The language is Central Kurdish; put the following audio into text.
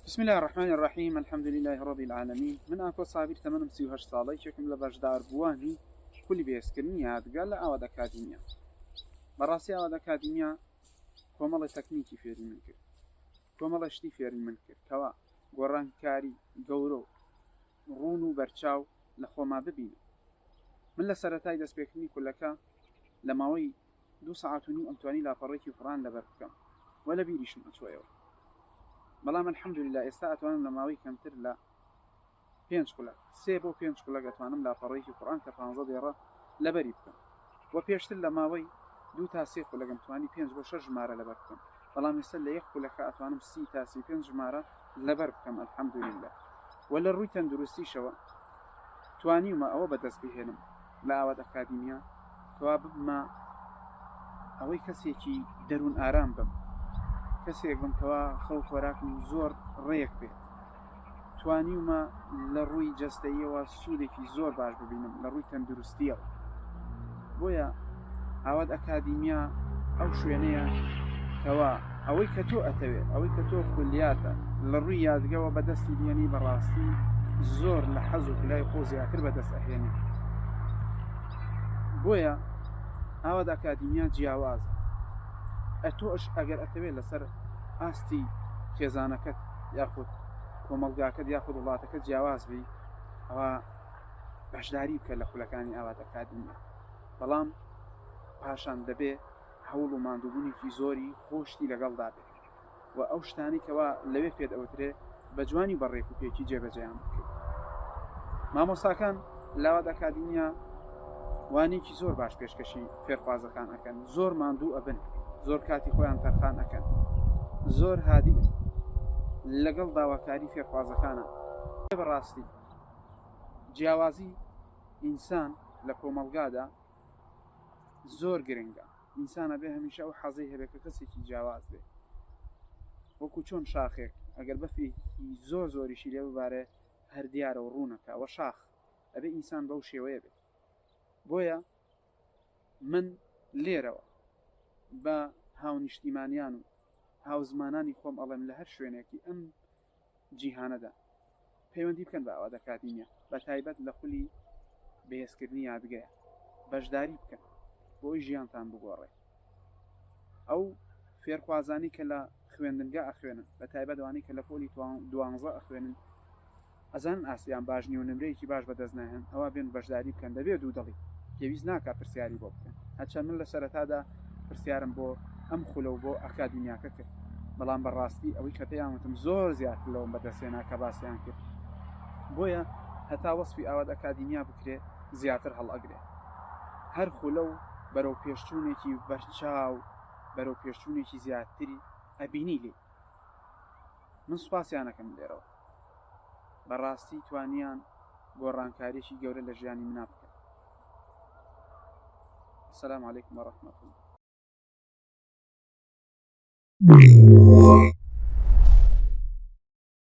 بسم الله الرحمن الرحيم. الحمد لله رب العالمين. من أكو صابر تمنم 38 ساڵی شكم لبجدار بواني كل بيسكرني هادقال لأواد أكاديميا براسي أواد أكاديميا كومل تكنيكي فيري من كر كومل اشتي فيري من كر كوا قران كاري قورو رونو برچاو لخو ما ببين من لسرتاي دس بيكني كلك لماوي 2 ساعات ونيو أمتواني لا فريتي فران لبركم ولا بيريش من شوية بەڵام الحمد لله ئێستا ئەتوانم لە ماوەی کەمتر لە 5 قولە 3 بۆ 5 قولە ئەتوانم لاپەڕەیەکی قورئان کە 15 دێڕە لەبەری بکەم و پێشتر لە ماوەی 2 تا 3 قولەکەم توانی 5 بۆ 6 ژمارە لەبەر بکەم بەڵام ئێستا لە 1 قولەکە ئەتوانم 30 تا 35 ژمارە لەبەر بکەم الحمد لله و لە ڕووی تەندروستیشەوە توانیمە ئەوە بەدەست بهێنم لە ئاواد ئەکادیمیا کەوا ببمە ئەوەی کەسێکی دەروون ئارام بم کەسێک بم کەوا خەو خۆراکم زۆر ڕێک بێت توانیمە لە ڕووی جەستەییەوە سوودێکی زۆر باش ببینم لە ڕووی تەندروستیەوە بۆیە ئاواد ئەکادیمیا ئەو شوێنەیە کەوا ئەوەی کە تۆ ئەتەوێت ئەوەی کە تۆ خولیاتە لە ڕووی یادگەوە بەدەستی بێنی بەڕاستی زۆر لە حەز و لای خۆ زیاتر بەدەست ئەهێنێ بۆیە ئاواد ئەکادیمیا جیاوازە ئەتۆش ئەگەر ئەتەوێت لەسەر ئاستی خێزانەکەت یاخود کۆمەڵگاکەت یاخود وڵاتەکە جیاواز بی ئەوە بەشداری بکە لە خولەکانی ئاواد ئەکادیمیا بەڵام پاشان دەبێ هەوڵ و ماندووبوونێکی زۆری خۆشتی لەگەڵدا بێت و ئەو شتانی کەوا لەوێ پێت ئەوترێ بە جوانی بەڕێک و پێکی جێبەجێیان بکەیت مامۆستاکان لە ئاواد ئەکادیمیا وانێکی زۆر باش پێشکەشی فێرخوازەکان ئەکەن زۆر ماندوو ئەبن زۆر کاتی خۆیان تەرخان ئەکەن زۆر هادی لەگەڵ داواکاری فێرخوازەکانە بەڕاستی جیاوازی ئینسان لە کۆمەڵگادا زۆر گرنگە ئینسانە بێ هەمیشە ئەو حەزەی هەبێت کە کەسێکی جیاواز بێ وەکو چۆن شاخێک ئەگەر بەفێکی زۆر زۆریشی لێ ببارێ هەر دیارە و ڕوونەکە وە شاخ ئەبێ ئینسان بەو شێوەیە بێت بۆیە من لێرەوە بە هاونیشتیمانیان و هاوزمانانی خۆم ئەڵێم لە هەر شوێنێکی ئەم جیهانەدا پەیوەندی بکەن بە ئاواد ئەکادیمیا بە تایبەت لە خولی بەهێزکردنی یادگەیە بەشداری بکەن بۆی ژیانتان بگۆڕێ ئەو فێرخوازانی کە لە خوێندنگا ئەخوێنن بە تایبەت ئەوانەی کە لە پۆلی 12 ئەخوێنن ئەزانن ئاسیان باش نیە و نمرەیەکی باش بەدەست ناهێن ئەوە بێن بەشداری بکەن دەبێت دوو دڵی پێویست ناکات پرسیاری بۆ بکەن هەرچەند من لە سەرەتادا پرسیارم بۆ ئەم خولە و بۆ ئەکادیمیاکە کرد بەڵام بەڕاستی ئەوەی کە پێیانوتم زۆر زیاتر لەوم بەدەستێنا کە باسییان کرد بۆیە هەتا وەسفی ئاواد ئەکادیمیا بکرێ زیاتر هەڵئەگرێ هەر خولە و بەرەو پێشچوونێکی بەرچاو بەرەو پێشچوونێکی زیاتری ئەبینی لێ من سوپاسیانەکەم لێرەوە بەڕاستی توانیان گۆڕانکاریێکی گەورە لە ژیانی منا بکەن. السلام عليكم ورحمة الله.